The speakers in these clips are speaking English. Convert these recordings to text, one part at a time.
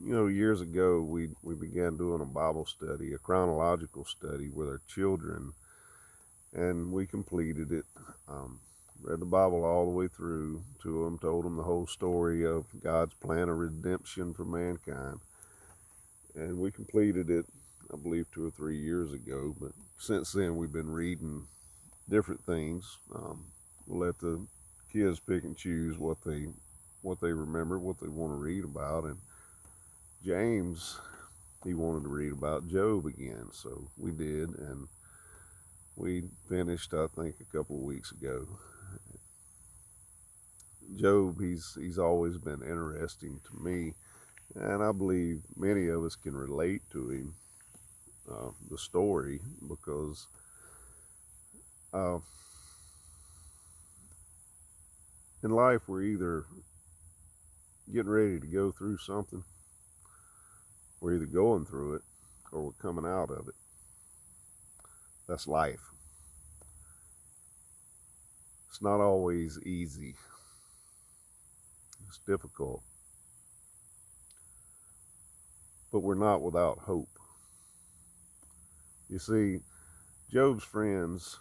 Years ago we began doing a Bible study, a chronological study with our children, and we completed it. Um, Read the Bible all the way through to them, told them the whole story of God's plan of redemption for mankind, and we completed it, I believe, 2 or 3 years ago. But since then, we've been reading different things. We'll let the kids pick and choose what they remember, what they want to read about, and James, he wanted to read about Job again, so we did, and we finished, I think, a couple of weeks ago. Job, he's always been interesting to me, and I believe many of us can relate to him, the story, because uh, in life we're either getting ready to go through something, we're either going through it, or we're coming out of it. That's life. It's not always easy. It's difficult, but we're not without hope. You see, Job's friends,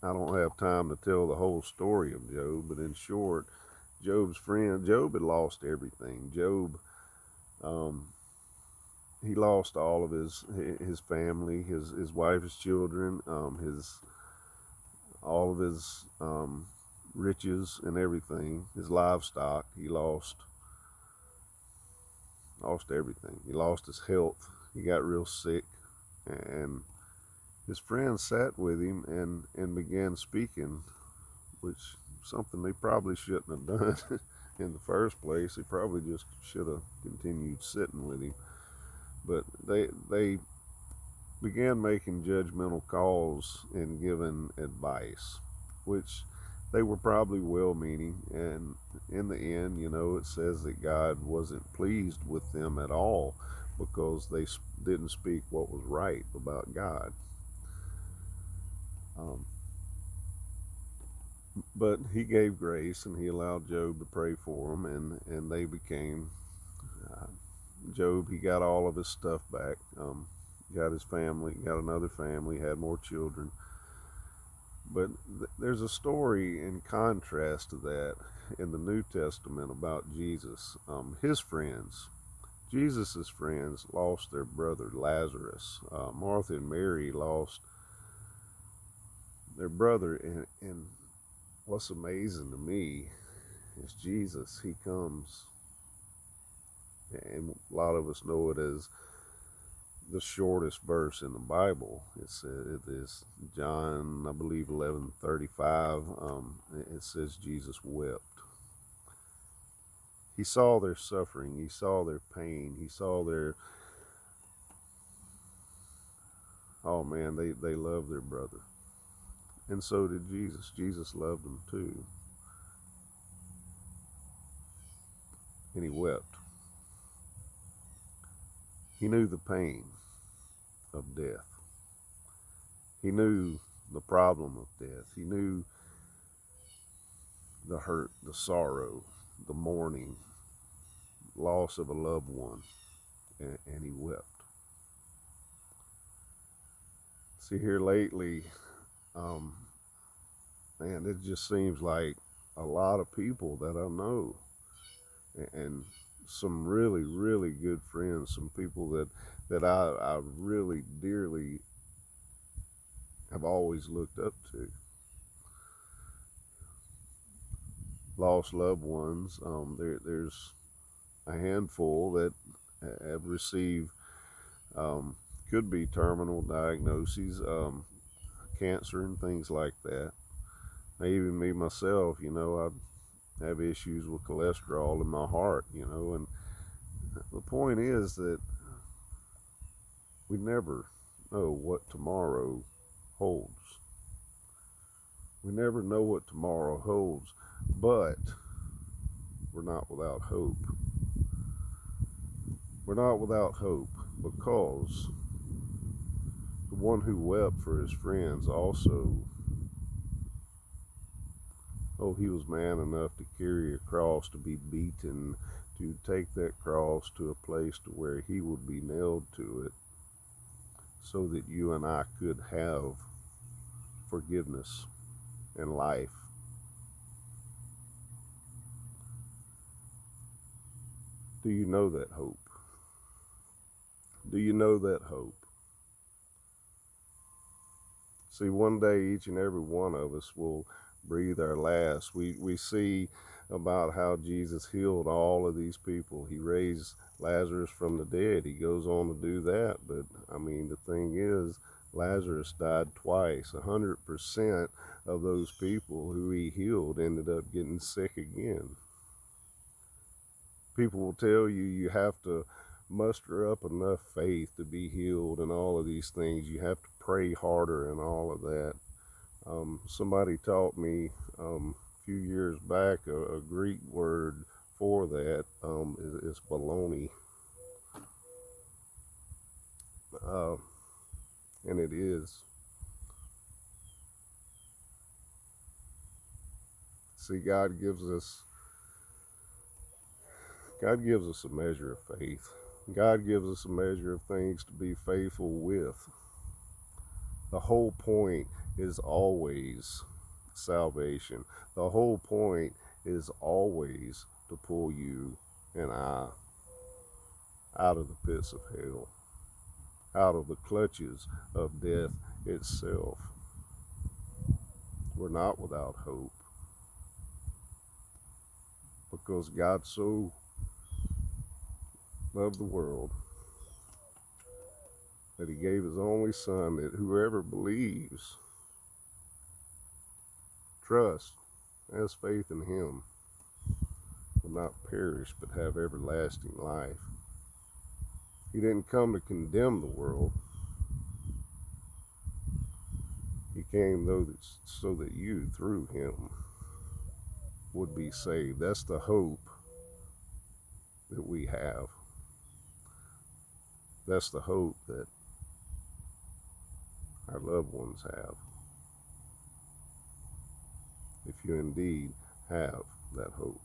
I don't have time to tell the whole story of Job, but in short, Job's friend, Job had lost everything. Job, um, he lost all of his family, his wife, his children, his all of his riches and everything, his livestock. He lost everything. He lost his health. He got real sick, and his friends sat with him and began speaking, which something they probably shouldn't have done in the first place. They probably just should have continued sitting with him. But they began making judgmental calls and giving advice, which they were probably well meaning. And in the end, it says that God wasn't pleased with them at all because they didn't speak what was right about God. Um, but he gave grace and he allowed Job to pray for them, and they became. Uh, Job, he got all of his stuff back. Got his family, got another family, had more children. But there's a story in contrast to that in the New Testament about Jesus. His friends, Jesus's friends, lost their brother Lazarus. Martha and Mary lost their brother, and what's amazing to me is Jesus. He comes, and a lot of us know it as the shortest verse in the Bible. It is John, I believe, 11:35. It says Jesus wept. He saw their suffering. He saw their pain. He saw their, oh man, they loved their brother. And so did Jesus. Jesus loved them too. And he wept. He knew the pain of death. He knew the problem of death. He knew the hurt, the sorrow, the mourning, loss of a loved one, and he wept. See, here lately, um, man, it just seems like a lot of people that I know, and some really, really good friends, some people that I really dearly have always looked up to, lost loved ones. There's a handful that have received, um, could be terminal diagnoses, cancer and things like that. Even me myself, I have issues with cholesterol in my heart, and the point is that we never know what tomorrow holds. We never know what tomorrow holds, but we're not without hope. We're not without hope because the one who wept for his friends also Oh, he was man enough to carry a cross, to be beaten, to take that cross to a place to where he would be nailed to it so that you and I could have forgiveness and life. Do you know that hope? Do you know that hope? See, one day each and every one of us will breathe our last. We see about how Jesus healed all of these people. He raised Lazarus from the dead. He goes on to do that. But, I mean, the thing is, Lazarus died twice. 100% of those people who he healed ended up getting sick again. People will tell you you have to muster up enough faith to be healed and all of these things. You have to pray harder and all of that. Somebody taught me a few years back a Greek word for that is baloney. And it is. See, God gives us a measure of faith. God gives us a measure of things to be faithful with. The whole point is always salvation. The whole point is always to pull you and I out of the pits of hell, out of the clutches of death itself. We're not without hope, because God so loved the world that he gave his only son, that whoever believes, trusts, has faith in him, will not perish but have everlasting life. He didn't come to condemn the world. He came so that you, through him, would be saved. That's the hope that we have. That's the hope that our loved ones have, if you indeed have that hope.